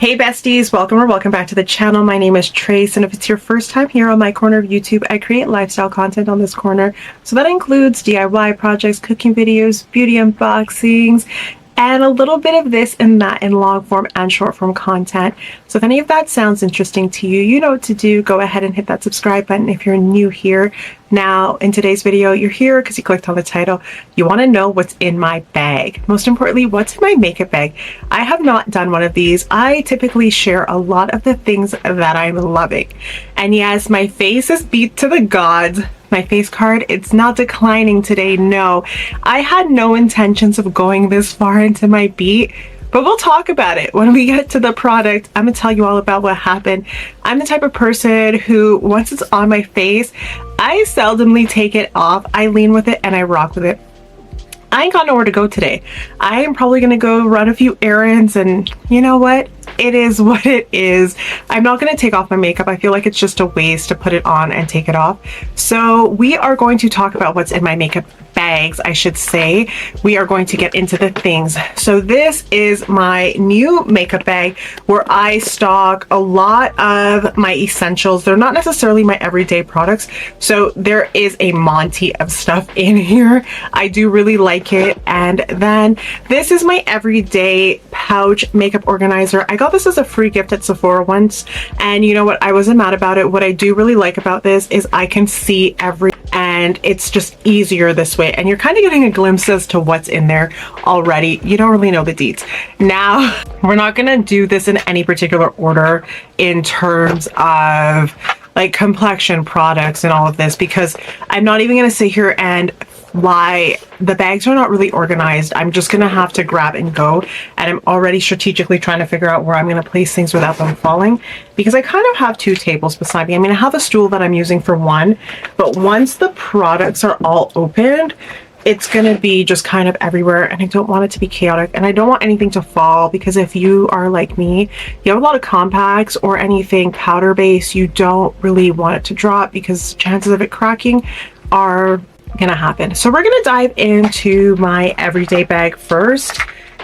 Hey besties, welcome back to the channel. My name is Trace, and if it's your first time here on my corner of YouTube, I create lifestyle content on this corner. So that includes DIY projects, cooking videos, beauty unboxings, and a little bit of this and that in long form and short form content. So if any of that sounds interesting to you, you know what to do. Go ahead and hit that subscribe button if you're new here. Now, in today's video, you're here because you clicked on the title. You want to know what's in my bag. Most importantly, what's in my makeup bag. I have not done one of these. I typically share a lot of the things that I'm loving. And yes, my face is beat to the gods. My face card, it's not declining today, no. I had no intentions of going this far into my beat, but we'll talk about it when we get to the product. I'm gonna tell you all about what happened. I'm the type of person who, once it's on my face, I seldomly take it off. I lean with it and I rock with it. I ain't got nowhere to go today. I am probably gonna go run a few errands, and you know what? It is what it is. I'm not gonna take off my makeup. I feel like it's just a waste to put it on and take it off. So we are going to talk about what's in my makeup bags, I should say. We are going to get into the things. So this is my new makeup bag where I stock a lot of my essentials. They're not necessarily my everyday products. So there is a Monty of stuff in here. I do really like it. And then this is my everyday pouch makeup organizer. I got this as a free gift at Sephora once, and you know what? I wasn't mad about it. What I do really like about this is I can see and it's just easier this way, and you're kind of getting a glimpse as to what's in there already. You don't really know the deets. Now, we're not gonna do this in any particular order in terms of like complexion products and all of this, because I'm not even gonna sit here and why the bags are not really organized. I'm just gonna have to grab and go, and I'm already strategically trying to figure out where I'm gonna place things without them falling, because I kind of have two tables beside me. I mean, I have a stool that I'm using for one, but once the products are all opened, it's gonna be just kind of everywhere, and I don't want it to be chaotic, and I don't want anything to fall, because if you are like me, you have a lot of compacts or anything powder based, you don't really want it to drop because chances of it cracking are gonna happen. So we're gonna dive into my everyday bag first.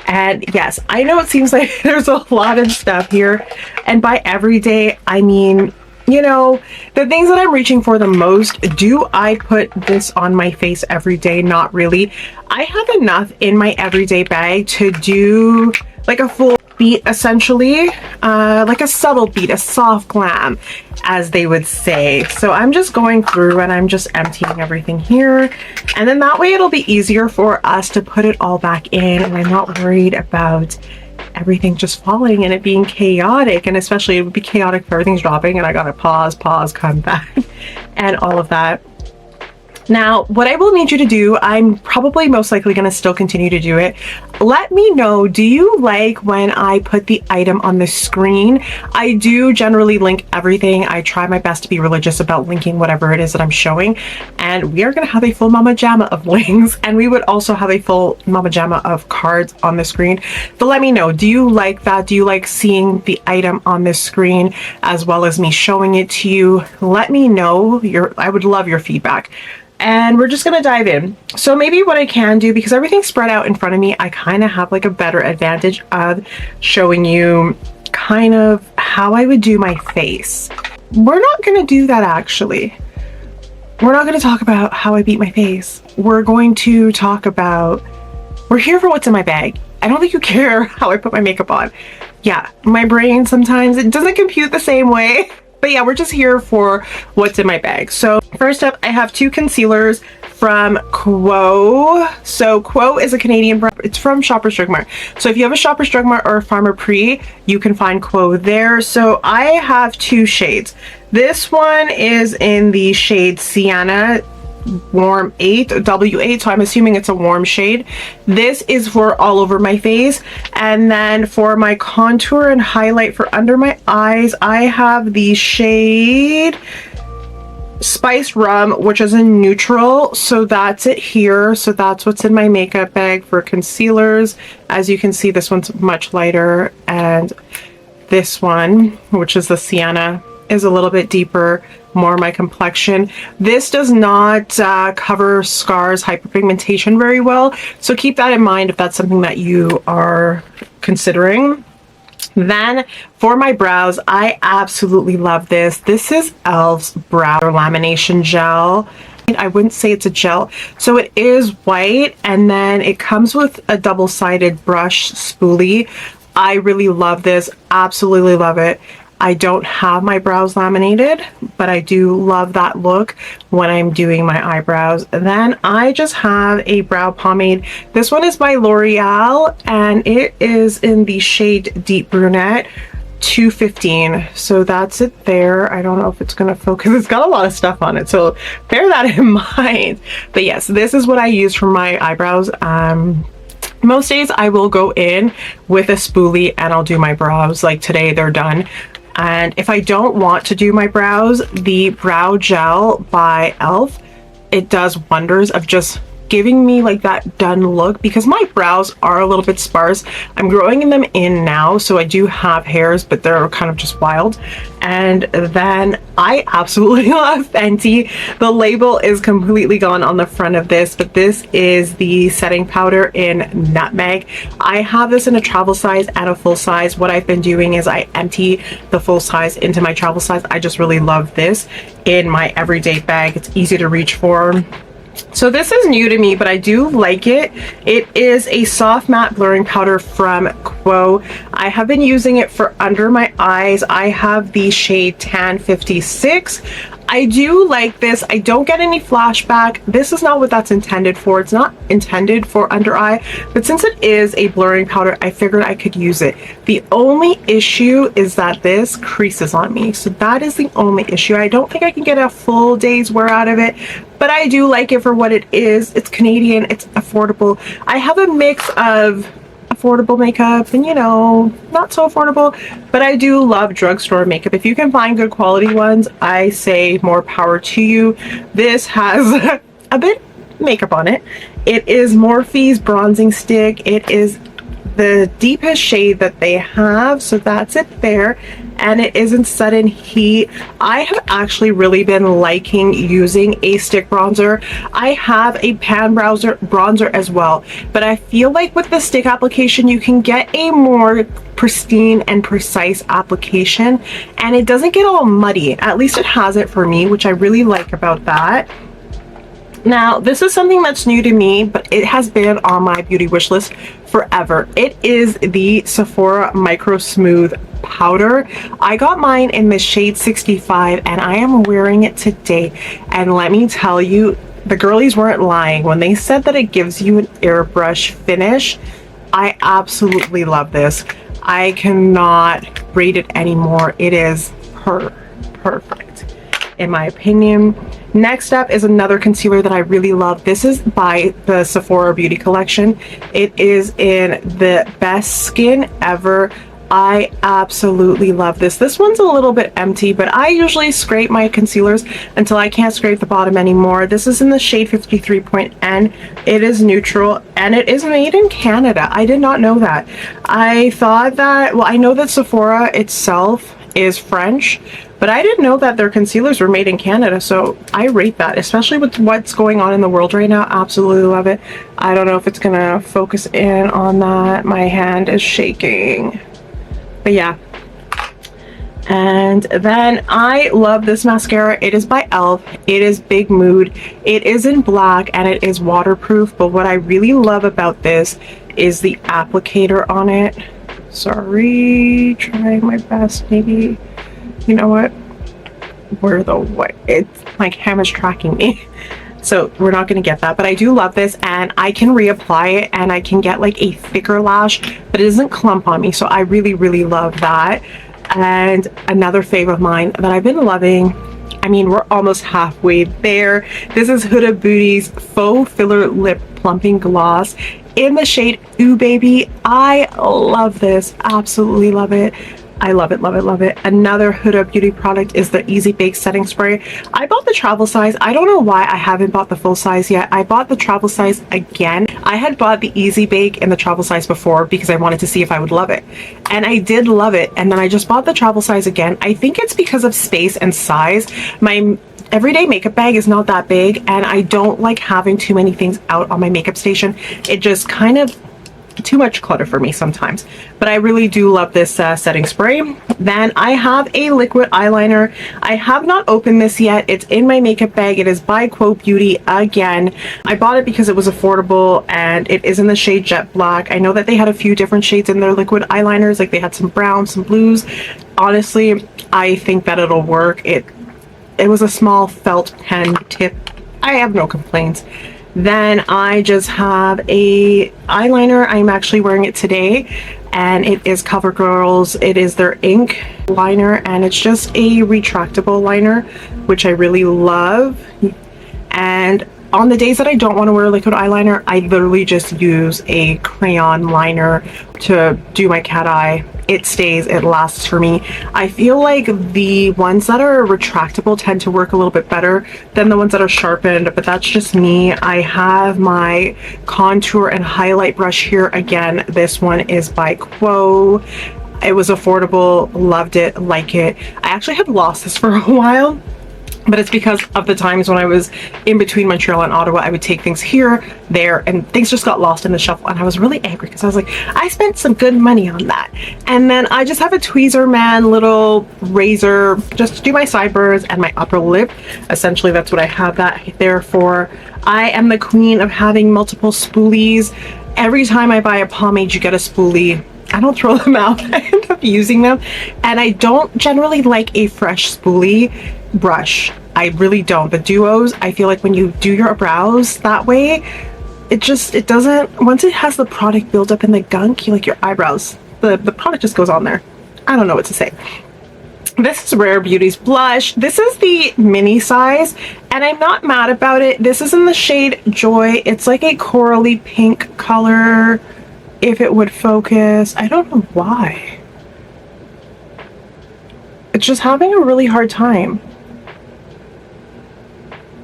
And yes, I know it seems like there's a lot of stuff here, and by everyday I mean, you know, the things that I'm reaching for the most. Do I put this on my face every day? Not really. I have enough in my everyday bag to do like a full beat, essentially, like a subtle beat, a soft glam, as they would say. So I'm just going through and I'm just emptying everything here, and then that way it'll be easier for us to put it all back in, and I'm not worried about everything just falling and it being chaotic. And especially it would be chaotic if everything's dropping and I gotta pause, come back, and all of that. Now, what I will need you to do, I'm probably most likely going to still continue to do it. Let me know, do you like when I put the item on the screen? I do generally link everything. I try my best to be religious about linking whatever it is that I'm showing. And we are going to have a full mama jamma of links. And we would also have a full mama jamma of cards on the screen. But let me know, do you like that? Do you like seeing the item on the screen as well as me showing it to you? Let me know. I would love your feedback. And we're just gonna dive in. So maybe what I can do, because everything's spread out in front of me, I kind of have like a better advantage of showing you kind of how I would do my face. We're not gonna do that, actually. We're not gonna talk about how I beat my face. We're going to talk about, we're here for what's in my bag. I don't think you care how I put my makeup on. Yeah, my brain sometimes, it doesn't compute the same way. But yeah, we're just here for what's in my bag. So first up, I have two concealers from Quo. So Quo is a Canadian brand. It's from Shoppers Drug Mart. So if you have a Shoppers Drug Mart or a Pharmaprix, you can find Quo there. So I have two shades. This one is in the shade Sienna Warm 8, W8, so I'm assuming it's a warm shade. This is for all over my face, and then for my contour and highlight for under my eyes, I have the shade Spiced Rum, which is a neutral. So that's it here. So that's what's in my makeup bag for concealers. As you can see, this one's much lighter, and this one, which is the Sienna, is a little bit deeper, more my complexion. This does not cover scars, hyperpigmentation very well, so keep that in mind if that's something that you are considering. Then for my brows, I absolutely love this. This is e.l.f.'s brow lamination gel. I wouldn't say it's a gel. So it is white, and then it comes with a double-sided brush spoolie. I really love this. Absolutely love it. I don't have my brows laminated, but I do love that look when I'm doing my eyebrows. Then I just have a brow pomade. This one is by L'Oreal, and it is in the shade Deep Brunette 215. So that's it there. I don't know if it's gonna focus. It's got a lot of stuff on it, so bear that in mind. But yes, this is what I use for my eyebrows. Most days I will go in with a spoolie and I'll do my brows. Like today, they're done. And if I don't want to do my brows, the brow gel by e.l.f., it does wonders of just giving me like that done look, because my brows are a little bit sparse. I'm growing them in now, so I do have hairs, but they're kind of just wild. And then I absolutely love Fenty. The label is completely gone on the front of this, but this is the setting powder in Nutmeg. I have this in a travel size and a full size. What I've been doing is I empty the full size into my travel size. I just really love this in my everyday bag. It's easy to reach for. So this is new to me, but I do like it. It is a soft matte blurring powder from Quo. I have been using it for under my eyes. I have the shade Tan 56. I do like this. I don't get any flashback. This is not what that's intended for. It's not intended for under eye, but since it is a blurring powder, I figured I could use it. The only issue is that this creases on me. So that is the only issue. I don't think I can get a full day's wear out of it, but I do like it for what it is. It's Canadian, it's affordable. I have a mix of affordable makeup and, you know, not so affordable, but I do love drugstore makeup. If you can find good quality ones, I say more power to you. This has a bit makeup on it. It is Morphe's bronzing stick. It is the deepest shade that they have, so that's it there, and it is in sudden heat. I have actually really been liking using a stick bronzer. I have a pan bronzer as well, but I feel like with the stick application you can get a more pristine and precise application, and it doesn't get all muddy. At least it has it for me, which I really like about that. Now, this is something that's new to me, but it has been on my beauty wish list forever. It is the Sephora Micro Smooth Powder. I got mine in the shade 65, and I am wearing it today. And let me tell you, the girlies weren't lying when they said that it gives you an airbrush finish. I absolutely love this. I cannot rate it anymore. It is perfect, in my opinion. Next up is another concealer that I really love. This is by the Sephora Beauty Collection. It is in the Best Skin Ever. I absolutely love this. This one's a little bit empty, but I usually scrape my concealers until I can't scrape the bottom anymore. This is in the shade 53.N. It is neutral, and it is made in Canada. I did not know that. I thought that, well, I know that Sephora itself is French, but I didn't know that their concealers were made in Canada, so I rate that, especially with what's going on in the world right now. Absolutely love it. I don't know if it's gonna focus in on that. My hand is shaking. But yeah. And then I love this mascara. It is by e.l.f. It is Big Mood. It is in black and it is waterproof, but what I really love about this is the applicator on it. Sorry, trying my best. Maybe, you know what? Where the what? It's my camera's tracking me. So we're not going to get that, but I do love this, and I can reapply it and I can get like a thicker lash, but it doesn't clump on me. So I really love that. And another fave of mine that I've been loving, I mean, we're almost halfway there. This is Huda Beauty's Faux Filler Lip Plumping Gloss in the shade Ooh Baby. I love this. Absolutely love it. I love it, love it, love it. Another Huda Beauty product is the Easy Bake Setting Spray. I bought the travel size. I don't know why I haven't bought the full size yet. I bought the travel size again. I had bought the Easy Bake in the travel size before because I wanted to see if I would love it. And I did love it. And then I just bought the travel size again. I think it's because of space and size. My everyday makeup bag is not that big, and I don't like having too many things out on my makeup station. It just kind of too much clutter for me sometimes, but I really do love this setting spray. Then I have a liquid eyeliner. I have not opened this yet. It's in my makeup bag. It is by Huda Beauty again. I bought it because it was affordable, and it is in the shade Jet Black. I know that they had a few different shades in their liquid eyeliners, like they had some browns, some blues. Honestly, I think that it'll work. It was a small felt pen tip. I have no complaints. Then I just have a eyeliner. I'm actually wearing it today, and it is CoverGirl's. It is their ink liner, and it's just a retractable liner, which I really love. And on the days that I don't want to wear liquid eyeliner, I literally just use a crayon liner to do my cat eye. It stays, it lasts for me. I feel like the ones that are retractable tend to work a little bit better than the ones that are sharpened, but that's just me. I have my contour and highlight brush here again. This one is by Quo. It was affordable, loved it, like it. I actually had lost this for a while, but it's because of the times when I was in between Montreal and Ottawa. I would take things here, there, and things just got lost in the shuffle, and I was really angry because I was like, I spent some good money on that. And then I just have a Tweezer Man little razor just to do my sideburns and my upper lip. Essentially, that's what I have that there for. I am the queen of having multiple spoolies. Every time I buy a pomade, you get a spoolie. I don't throw them out. I end up using them, and I don't generally like a fresh spoolie brush. I really don't. The duos, I feel like when you do your brows that way, it doesn't, once it has the product build up in the gunk, you like your eyebrows, the product just goes on there. I don't know what to say. This is Rare Beauty's blush. This is the mini size, and I'm not mad about it. This is in the shade Joy. It's like a corally pink color. If it would focus, I don't know why. It's just having a really hard time.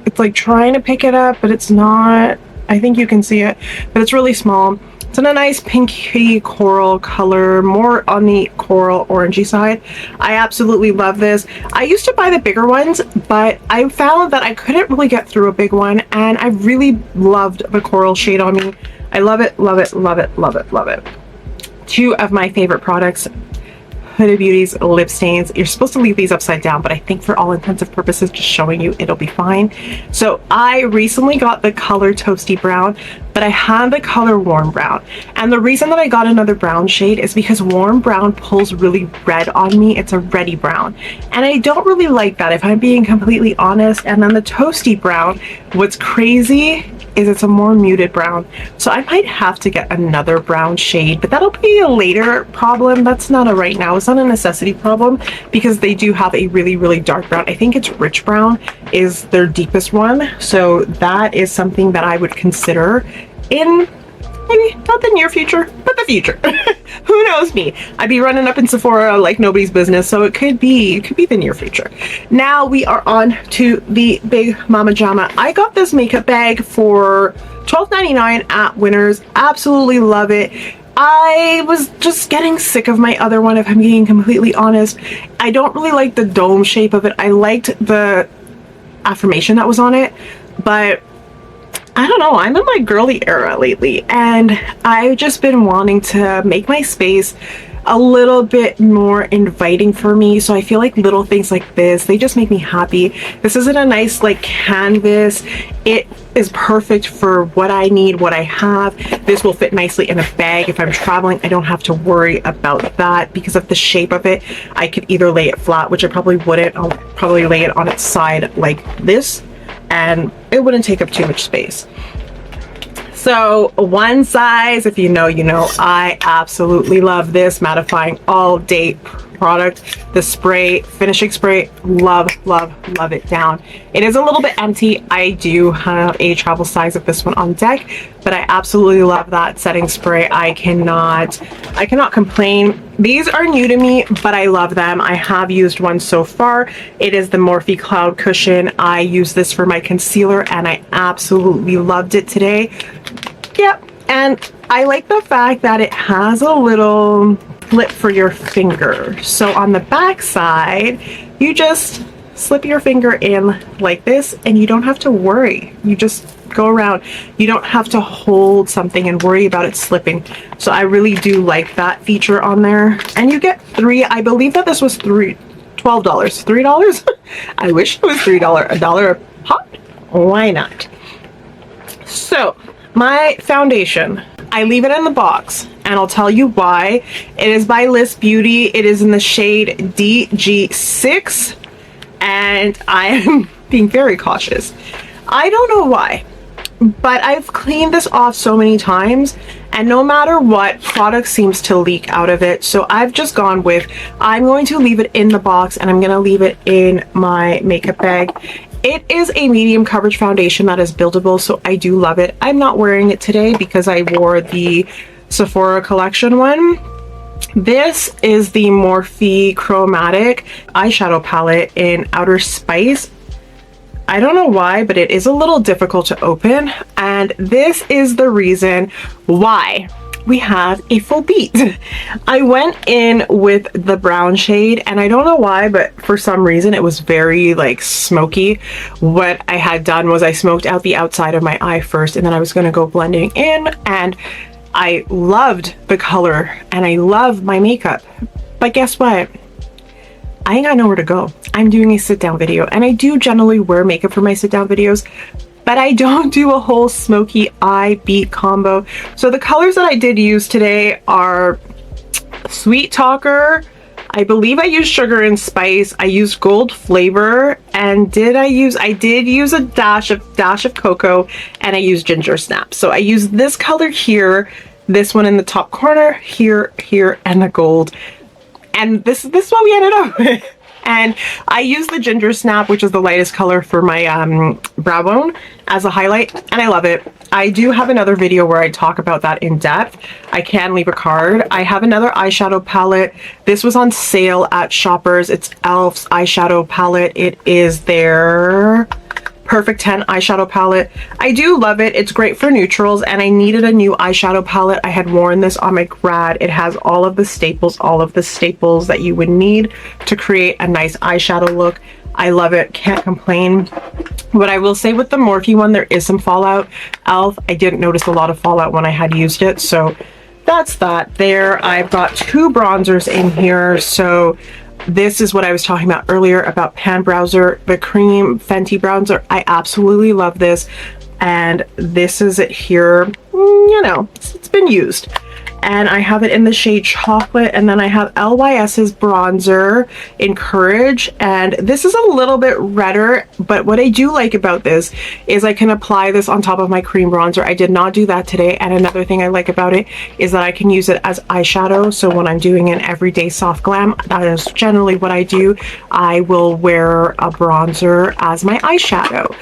It's like trying to pick it up, but it's not. I think you can see it, but it's really small. It's in a nice pinky coral color, more on the coral orangey side. I absolutely love this. I used to buy the bigger ones, but I found that I couldn't really get through a big one, and I really loved the coral shade on me. I love it, love it, love it, love it, love it. Two of my favorite products, Huda Beauty's lip stains. You're supposed to leave these upside down, but I think for all intensive purposes, just showing you, it'll be fine. So I recently got the color Toasty Brown, but I had the color Warm Brown. And the reason that I got another brown shade is because Warm Brown pulls really red on me. It's a reddy brown, and I don't really like that, if I'm being completely honest. And then the Toasty Brown, what's crazy is it's a more muted brown, so I might have to get another brown shade, but that'll be a later problem. That's not a right now. It's not a necessity problem, because they do have a really, really dark brown. I think it's Rich Brown is their deepest one, so that is something that I would consider in maybe not the near future, but the future. Who knows me? I'd be running up in Sephora like nobody's business, so it could be the near future. Now we are on to the big mama jama. I got this makeup bag for $12.99 at Winners. Absolutely love it. I was just getting sick of my other one, if I'm being completely honest. I don't really like the dome shape of it. I liked the affirmation that was on it, but I don't know, I'm in my girly era lately, and I've just been wanting to make my space a little bit more inviting for me. So I feel like little things like this, they just make me happy. This isn't a nice like canvas. It is perfect for what I need, what I have. This will fit nicely in a bag. If I'm traveling, I don't have to worry about that because of the shape of it. I could either lay it flat, which I probably wouldn't. I'll probably lay it on its side like this, and it wouldn't take up too much space. So one size, if you know, you know. I absolutely love this mattifying all day product. The spray, finishing spray, love, love, love it down. It is a little bit empty. I do have a travel size of this one on deck, but I absolutely love that setting spray. I cannot complain. These are new to me, but I love them. I have used one so far. It is the Morphe Cloud Cushion. I use this for my concealer, and I absolutely loved it today. Yep, and I like the fact that it has a little flip for your finger. So on the back side, you just slip your finger in like this, and you don't have to worry. You just go around. You don't have to hold something and worry about it slipping. So I really do like that feature on there. And you get 3, I believe that this was $12. $3? I wish it was $3. $1 a pop? Why not? So my foundation, I leave it in the box, and I'll tell you why. It is by Lys Beauty. It is in the shade DG6, and I am being very cautious. I don't know why, but I've cleaned this off so many times, and no matter what, product seems to leak out of it. So I've just gone with, I'm going to leave it in the box, and I'm going to leave it in my makeup bag. It is a medium coverage foundation that is buildable, so I do love it. I'm not wearing it today because I wore the Sephora collection one. This is the Morphe Chromatic eyeshadow palette in Outer Spice. I don't know why, but it is a little difficult to open, and this is the reason why we have a full beat. I went in with the brown shade, and I don't know why, but for some reason it was very like smoky. What I had done was I smoked out the outside of my eye first, and then I was going to go blending in, and I loved the color and I love my makeup. But guess what? I ain't got nowhere to go. I'm doing a sit down video, and I do generally wear makeup for my sit down videos, but I don't do a whole smoky eye beat combo. So the colors that I did use today are Sweet Talker. I believe I used Sugar and Spice. I used Gold Flavor, and I did use a dash of cocoa, and I used Ginger Snap. So I used this color here, this one in the top corner, here, and the gold. And this is what we ended up with. And I use the Ginger Snap, which is the lightest color for my brow bone, as a highlight, and I love it. I do have another video where I talk about that in depth. I can leave a card. I have another eyeshadow palette. This was on sale at Shoppers. It's e.l.f.'s eyeshadow palette. It is their Perfect 10 eyeshadow palette. I do love it. It's great for neutrals, and I needed a new eyeshadow palette. I had worn this on my grad. It has all of the staples that you would need to create a nice eyeshadow look. I love it. Can't complain. But I will say with the Morphe one, there is some fallout. e.l.f., I didn't notice a lot of fallout when I had used it, so that's that there. I've got 2 bronzers in here. So this is what I was talking about earlier about Pan Browser, the cream Fenty bronzer. I absolutely love this, and this is it here. You know, it's been used. And I have it in the shade Chocolate, and then I have LYS's bronzer in Courage, and this is a little bit redder, but what I do like about this is I can apply this on top of my cream bronzer. I did not do that today, and another thing I like about it is that I can use it as eyeshadow. So when I'm doing an everyday soft glam, that is generally what I do. I will wear a bronzer as my eyeshadow.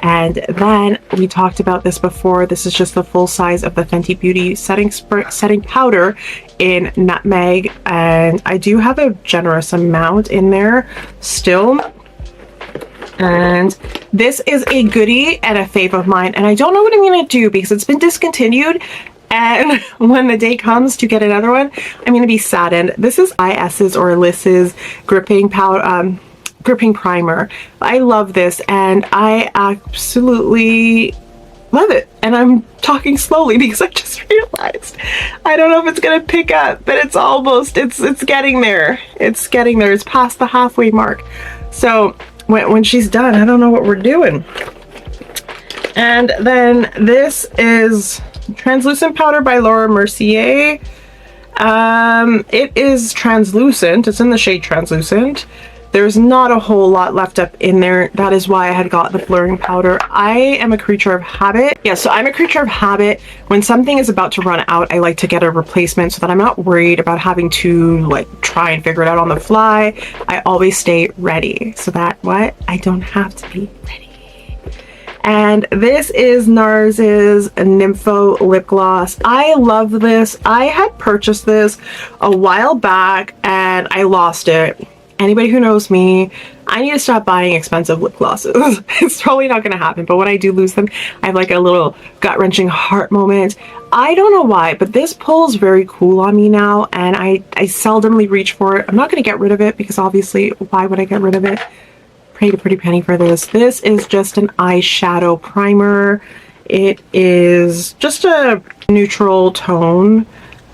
And then we talked about this before. This is just the full size of the Fenty Beauty setting powder in Nutmeg, and I do have a generous amount in there still. And this is a goodie and a fave of mine, and I don't know what I'm gonna do because it's been discontinued, and when the day comes to get another one, I'm gonna be saddened. This is Lys's or Lys's gripping powder, gripping primer. I love this, and I absolutely love it. And I'm talking slowly because I just realized I don't know if it's gonna pick up, but it's almost, it's getting there. It's getting there. It's past the halfway mark. So when she's done, I don't know what we're doing. And then this is translucent powder by Laura Mercier. It is translucent. It's in the shade Translucent. There's not a whole lot left up in there. That is why I had got the blurring powder. I am a creature of habit. Yeah, so I'm a creature of habit. When something is about to run out, I like to get a replacement so that I'm not worried about having to like try and figure it out on the fly. I always stay ready so that I don't have to be ready. And this is NARS's Nympho lip gloss. I love this. I had purchased this a while back and I lost it. Anybody who knows me, I need to stop buying expensive lip glosses. It's probably not going to happen, but when I do lose them, I have like a little gut-wrenching heart moment. I don't know why, but this pulls very cool on me now, and I seldomly reach for it. I'm not going to get rid of it because obviously, why would I get rid of it? Paid a pretty penny for this. This is just an eyeshadow primer It is just a neutral tone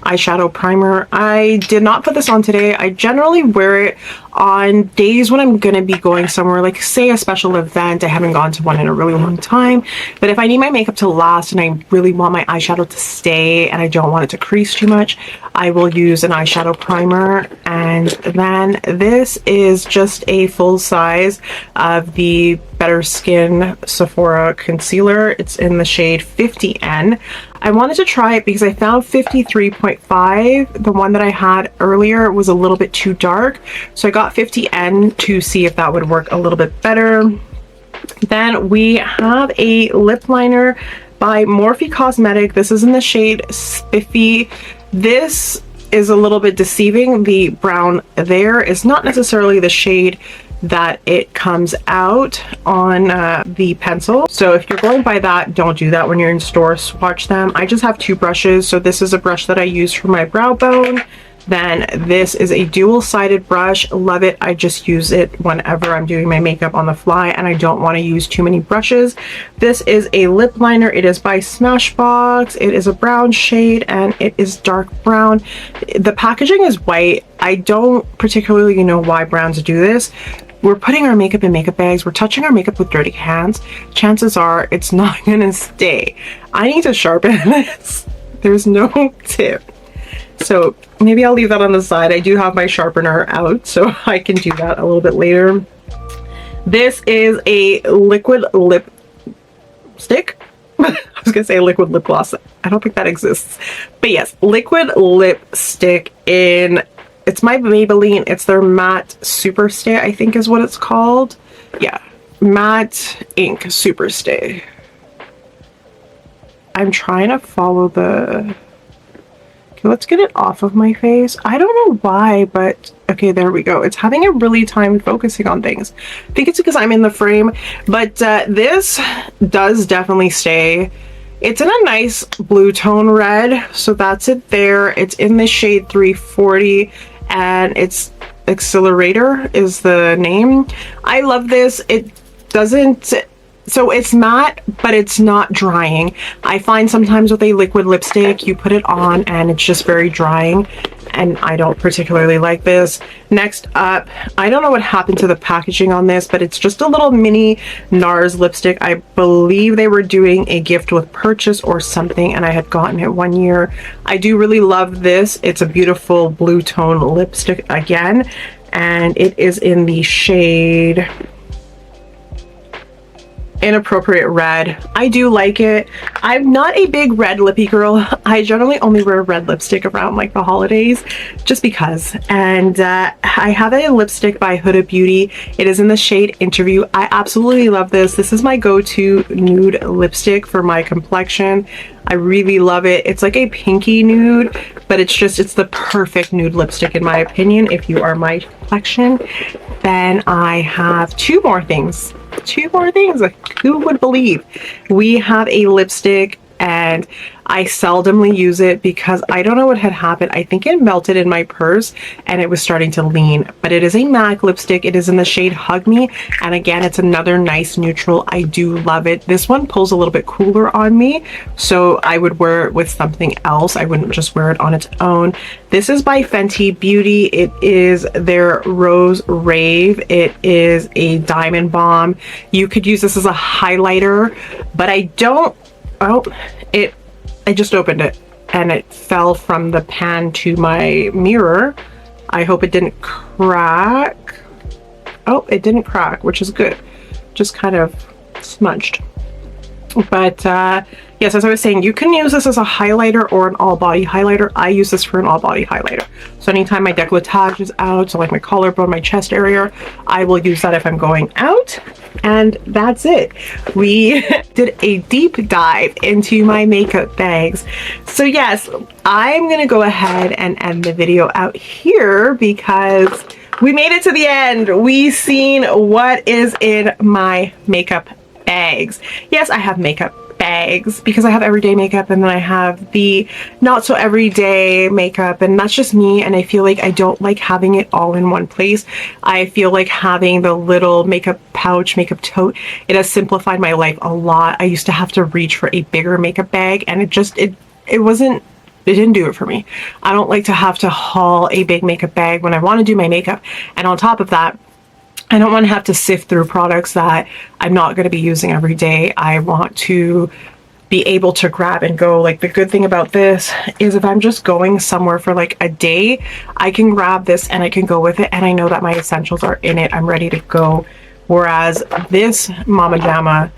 eyeshadow primer. I did not put this on today. I generally wear it on days when I'm gonna be going somewhere, like say a special event. I haven't gone to one in a really long time, but if I need my makeup to last and I really want my eyeshadow to stay and I don't want it to crease too much, I will use an eyeshadow primer. And then this is just a full size of the Better Skin Sephora concealer. It's in the shade 50N. I wanted to try it because I found 53.5. The one that I had earlier was a little bit too dark, so I got 50N to see if that would work a little bit better. Then we have a lip liner by Morphe Cosmetic. This is in the shade Spiffy. This is a little bit deceiving. The brown there is not necessarily the shade that it comes out on the pencil. So if you're going by that, don't do that when you're in store. Swatch them. I just have two brushes. So this is a brush that I use for my brow bone. Then this is a dual-sided brush. Love it. I just use it whenever I'm doing my makeup on the fly and I don't want to use too many brushes. This is a lip liner. It is by Smashbox. It is a brown shade and it is dark brown. The packaging is white. I don't particularly know why brands do this. We're putting our makeup in makeup bags. We're touching our makeup with dirty hands. Chances are it's not gonna stay. I need to sharpen this. There's no tip. So maybe I'll leave that on the side. I do have my sharpener out, so I can do that a little bit later. This is a liquid lip stick. I was gonna say liquid lip gloss. I don't think that exists. But yes, liquid lipstick in, it's my Maybelline. It's their matte super stay, I think is what it's called. Yeah, matte ink super stay. I'm trying to follow the, okay, let's get it off of my face. I don't know why, but okay, there we go. It's having a really time focusing on things. I think it's because I'm in the frame, but this does definitely stay. It's in a nice blue tone red, so that's it there. It's in the shade 340 and it's Accelerator is the name. I love this. It doesn't, so it's matte, but it's not drying. I find sometimes with a liquid lipstick, you put it on and it's just very drying, and I don't particularly like this. Next up, I don't know what happened to the packaging on this, but it's just a little mini NARS lipstick. I believe they were doing a gift with purchase or something, and I had gotten it one year. I do really love this. It's a beautiful blue tone lipstick again, and it is in the shade Inappropriate Red. I do like it. I'm not a big red lippy girl. I generally only wear red lipstick around like the holidays just because. And I have a lipstick by Huda Beauty. It is in the shade Interview. I absolutely love this. This is my go-to nude lipstick for my complexion. I really love it. It's like a pinky nude, but it's the perfect nude lipstick in my opinion if you are my complexion. Then I have two more things. Like, who would believe? We have a lipstick, and I seldomly use it because I don't know what had happened. I think it melted in my purse and it was starting to lean, but it is a MAC lipstick. It is in the shade Hug Me, and again, it's another nice neutral. I do love it. This one pulls a little bit cooler on me, so I would wear it with something else. I wouldn't just wear it on its own. This is by Fenty Beauty. It is their Rose Rave. It is a diamond bomb. You could use this as a highlighter, but I don't, oh, I just opened it and it fell from the pan to my mirror. I hope it didn't crack. Oh, it didn't crack, which is good. Just kind of smudged. But yes, as I was saying, you can use this as a highlighter or an all body highlighter. I use this for an all body highlighter. So anytime my décolletage is out, so like my collarbone, my chest area, I will use that if I'm going out. And that's it. We did a deep dive into my makeup bags. So yes, I'm gonna go ahead and end the video out here because we made it to the end. We've seen what is in my makeup bags. Yes, I have makeup bags bags because I have everyday makeup and then I have the not so everyday makeup, and that's just me. And I feel like I don't like having it all in one place. I feel like having the little makeup pouch, makeup tote, it has simplified my life a lot. I used to have to reach for a bigger makeup bag, and it didn't do it for me. I don't like to have to haul a big makeup bag when I want to do my makeup. And on top of that, I don't want to have to sift through products that I'm not going to be using every day. I want to be able to grab and go. Like, the good thing about this is if I'm just going somewhere for like a day, I can grab this and I can go with it, and I know that my essentials are in it. I'm ready to go. Whereas this Mama Jamma,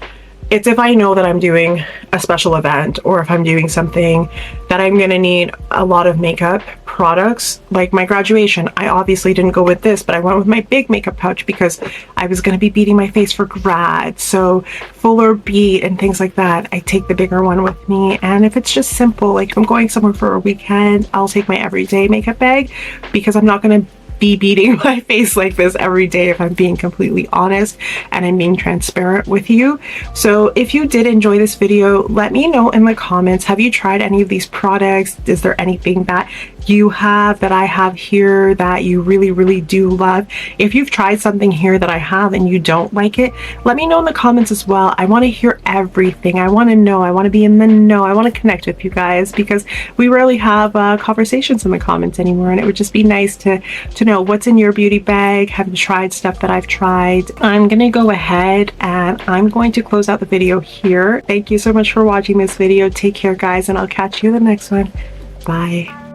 it's if I know that I'm doing a special event, or if I'm doing something that I'm gonna need a lot of makeup products, like my graduation. I obviously didn't go with this, but I went with my big makeup pouch because I was gonna be beating my face for grad, so fuller beat and things like that. I take the bigger one with me. And if it's just simple, like if I'm going somewhere for a weekend, I'll take my everyday makeup bag because I'm not gonna be beating my face like this every day, if I'm being completely honest and I'm being transparent with you. So if you did enjoy this video, let me know in the comments. Have you tried any of these products? Is there anything that you have that I have here that you really do love? If you've tried something here that I have and you don't like it, let me know in the comments as well. I want to hear everything. I want to know. I want to be in the know. I want to connect with you guys because we rarely have conversations in the comments anymore, and it would just be nice to know what's in your beauty bag. Have you tried stuff that I've tried? I'm gonna go ahead and I'm going to close out the video here. Thank you so much for watching this video. Take care, guys, and I'll catch you in the next one. Bye.